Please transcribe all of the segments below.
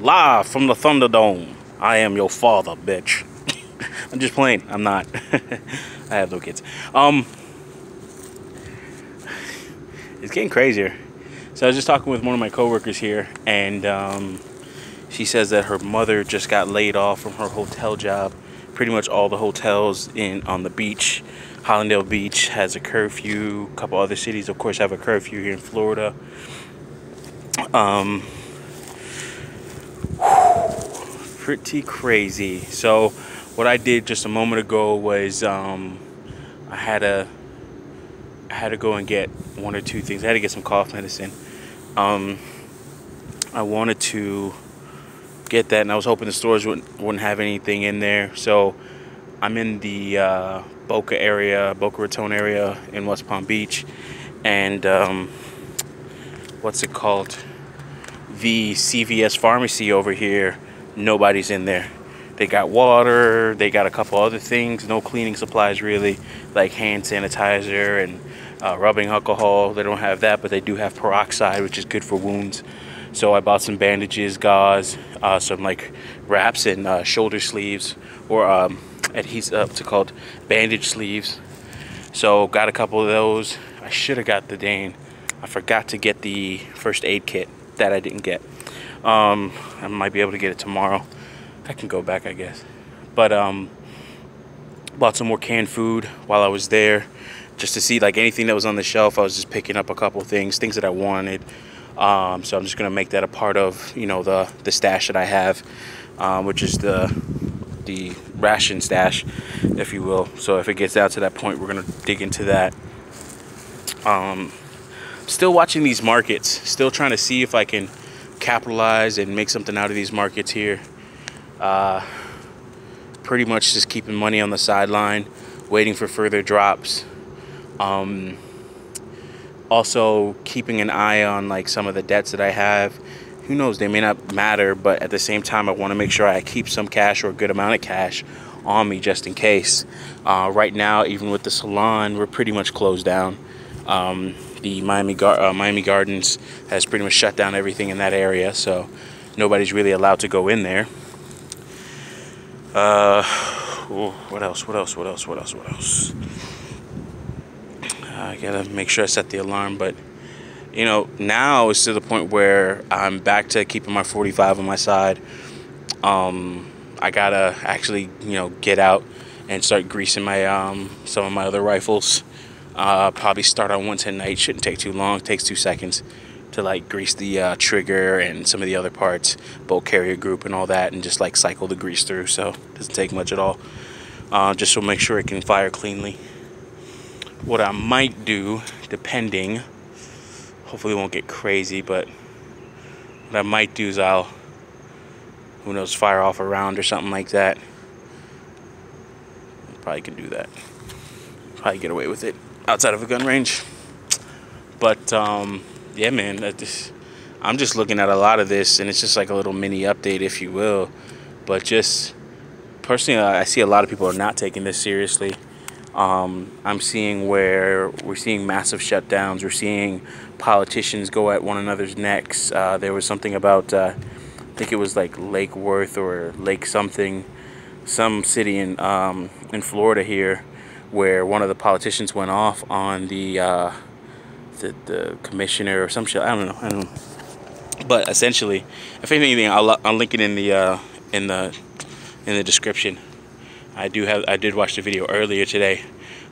Live from the Thunderdome. I am your father, bitch. I'm just playing. I'm not. I have no kids. It's getting crazier. So I was just talking with one of my coworkers here, and she says that her mother just got laid off from her hotel job. Pretty much all the hotels on the beach, Hollandale Beach, has a curfew. A couple other cities, of course, have a curfew here in Florida. Pretty crazy. So what I did just a moment ago was I had to go and get one or two things. I had to get some cough medicine. I wanted to get that, and I was hoping the stores wouldn't have anything in there. So I'm in the Boca Raton area in West Palm Beach, and what's it called? The CVS pharmacy over here. Nobody's in there. They got water, they got a couple other things, no cleaning supplies really, like hand sanitizer and rubbing alcohol. They don't have that, but they do have peroxide, which is good for wounds. So I bought some bandages, gauze, some like wraps and shoulder sleeves, or adhesive, what's it called, bandage sleeves. So got a couple of those. I should have got the Dane. I forgot to get the first aid kit that I didn't get. I might be able to get it tomorrow. I can go back, I guess. But bought some more canned food while I was there, just to see like anything that was on the shelf. I was just picking up a couple of things that I wanted. So I'm just gonna make that a part of, you know, the stash that I have, which is the ration stash, if you will. So if it gets down to that point, we're gonna dig into that. Still watching these markets, still trying to see if I can capitalize and make something out of these markets here. Pretty much just keeping money on the sideline, waiting for further drops. Also keeping an eye on like some of the debts that I have. Who knows, they may not matter, but at the same time I want to make sure I keep some cash, or a good amount of cash, on me just in case. Right now, even with the salon, we're pretty much closed down. The Miami Gardens has pretty much shut down everything in that area, so nobody's really allowed to go in there. What else? I gotta make sure I set the alarm, but you know, now it's to the point where I'm back to keeping my 45 on my side. I gotta actually, you know, get out and start greasing my some of my other rifles. Probably start on one tonight. Shouldn't take too long. It takes 2 seconds to like grease the trigger and some of the other parts, bolt carrier group and all that, and just like cycle the grease through. So it doesn't take much at all. Just to make sure it can fire cleanly. What I might do, depending, hopefully it won't get crazy, but what I might do is I'll, who knows, fire off a round or something like that. Probably can do that. Probably get away with it outside of a gun range. But yeah, man, I'm just looking at a lot of this, and it's just like a little mini update, if you will. But just personally, I see a lot of people are not taking this seriously. I'm seeing where we're seeing massive shutdowns. We're seeing politicians go at one another's necks. There was something about, I think it was like Lake Worth or Lake something, some city in Florida here, where one of the politicians went off on the commissioner or some shit. I don't know. But essentially, if anything, I'll link it in the description. I did watch the video earlier today,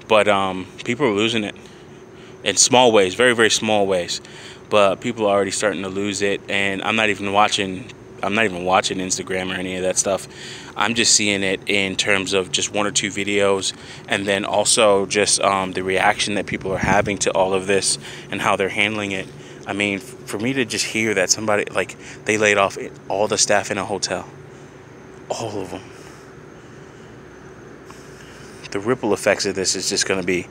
but people are losing it in small ways, very, very small ways. But people are already starting to lose it, and I'm not even watching Instagram or any of that stuff. I'm just seeing it in terms of just one or two videos, and then also just the reaction that people are having to all of this and how they're handling it. I mean, for me to just hear that somebody, like, they laid off all the staff in a hotel, all of them. The ripple effects of this is just going to be,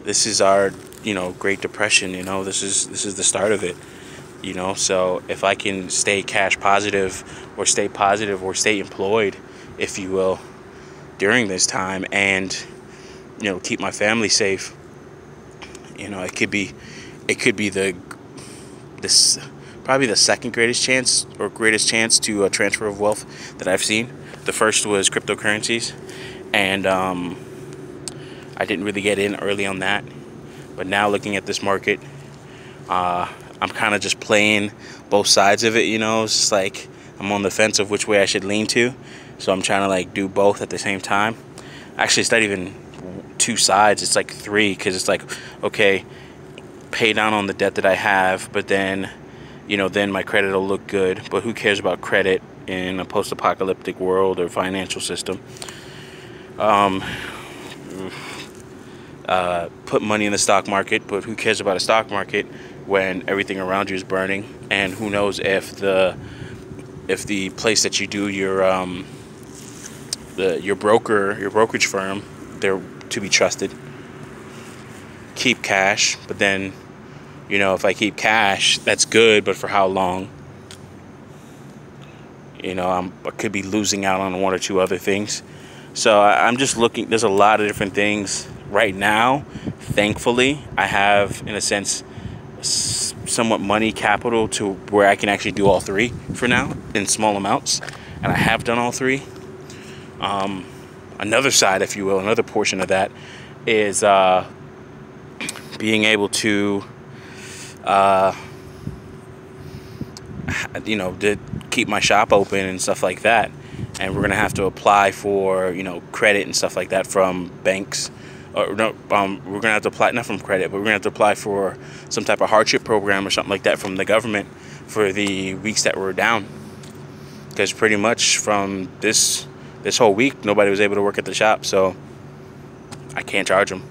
this is our, you know, Great Depression, you know, this is the start of it, you know. So if I can stay cash positive or stay employed, if you will, during this time, and, you know, keep my family safe, you know, it could be probably the second greatest chance or greatest chance to transfer of wealth that I've seen. The first was cryptocurrencies, and I didn't really get in early on that. But now looking at this market, I'm kind of just playing both sides of it, you know. It's just like I'm on the fence of which way I should lean to. So I'm trying to like do both at the same time. Actually, it's not even two sides, it's like three, because it's like, okay, pay down on the debt that I have, but then, you know, then my credit will look good. But who cares about credit in a post-apocalyptic world or financial system? Put money in the stock market, but who cares about a stock market when everything around you is burning? And who knows if the place that you do your brokerage firm, they're to be trusted. Keep cash, but then, you know, if I keep cash, that's good, but for how long? You know, I could be losing out on one or two other things. So I'm just looking. There's a lot of different things right now. Thankfully, I have, in a sense, somewhat money capital to where I can actually do all three for now in small amounts, and I have done all three. Another side, if you will, another portion of that is being able to, you know, to keep my shop open and stuff like that. And we're gonna have to apply for, you know, credit and stuff like that from banks. Or no, we're gonna have to apply, not from credit, but we're gonna have to apply for some type of hardship program or something like that from the government for the weeks that we're down. Because pretty much from this whole week, nobody was able to work at the shop, so I can't charge them.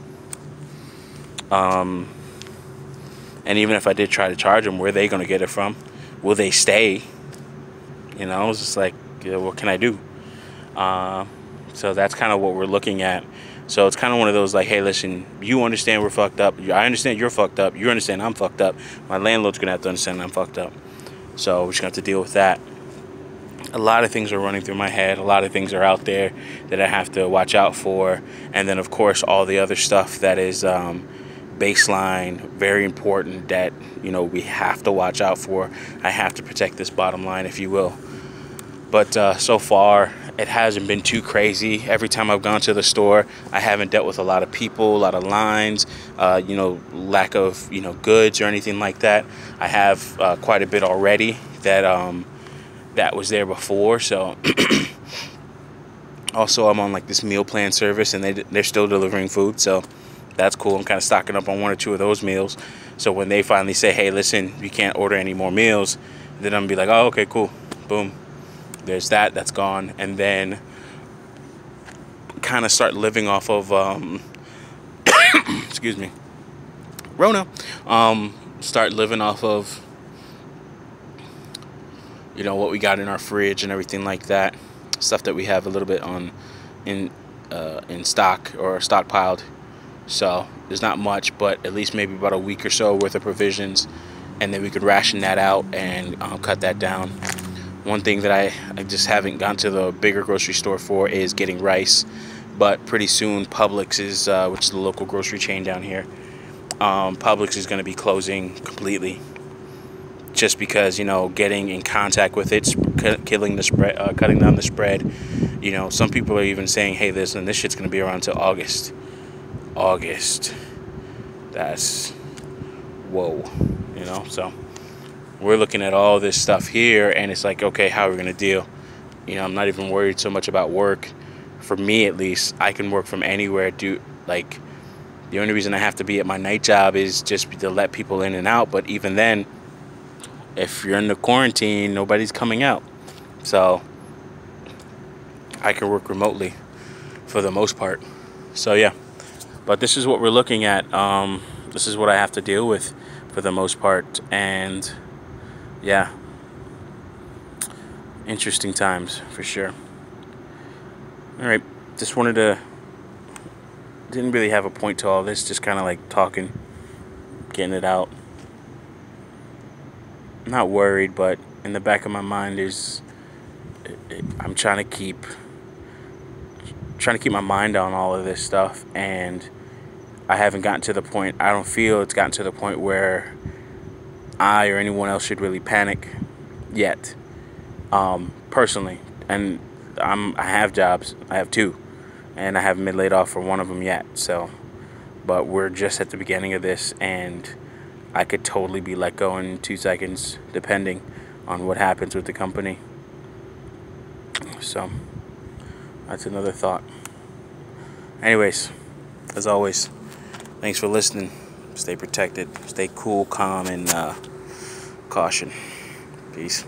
And even if I did try to charge them, where are they gonna get it from? Will they stay? You know, it's just like, you know, what can I do? So that's kind of what we're looking at. So it's kind of one of those like, hey, listen, you understand we're fucked up. I understand you're fucked up. You understand I'm fucked up. My landlord's going to have to understand I'm fucked up. So we're just going to have to deal with that. A lot of things are running through my head. A lot of things are out there that I have to watch out for. And then, of course, all the other stuff that is baseline, very important, that, you know, we have to watch out for. I have to protect this bottom line, if you will. But so far, it hasn't been too crazy. Every time I've gone to the store, I haven't dealt with a lot of people, a lot of lines, you know, lack of, you know, goods or anything like that. I have quite a bit already that was there before. So also, I'm on like this meal plan service, and they're still delivering food. So that's cool. I'm kind of stocking up on one or two of those meals. So when they finally say, hey, listen, you can't order any more meals, then I'm gonna be like, oh, okay, cool. Boom. There's that's gone. And then kind of start living off of excuse me, Rona. Start living off of, you know, what we got in our fridge and everything like that, stuff that we have a little bit in stock or stockpiled. So there's not much, but at least maybe about a week or so worth of provisions, and then we could ration that out and cut that down. One thing that I just haven't gone to the bigger grocery store for is getting rice, but pretty soon Publix is, which is the local grocery chain down here, Publix is going to be closing completely, just because, you know, getting in contact with it, killing the spread, cutting down the spread. You know, some people are even saying, hey, this shit's going to be around until August. That's whoa, you know. So we're looking at all this stuff here, and it's like, okay, how are we going to deal? You know, I'm not even worried so much about work. For me, at least, I can work from anywhere. Like, the only reason I have to be at my night job is just to let people in and out. But even then, if you're in the quarantine, nobody's coming out. So I can work remotely for the most part. So yeah, but this is what we're looking at. This is what I have to deal with for the most part. And yeah, interesting times for sure. All right, just didn't really have a point to all this, just kind of like talking, getting it out. I'm not worried, but in the back of my mind is, I'm trying to keep my mind on all of this stuff, and I haven't gotten to the point, I don't feel it's gotten to the point where I or anyone else should really panic yet, personally. And I have jobs. I have two, and I haven't been laid off for one of them yet. So, but we're just at the beginning of this, and I could totally be let go in 2 seconds, depending on what happens with the company. So, that's another thought. Anyways, as always, thanks for listening. Stay protected. Stay cool, calm, and caution. Peace.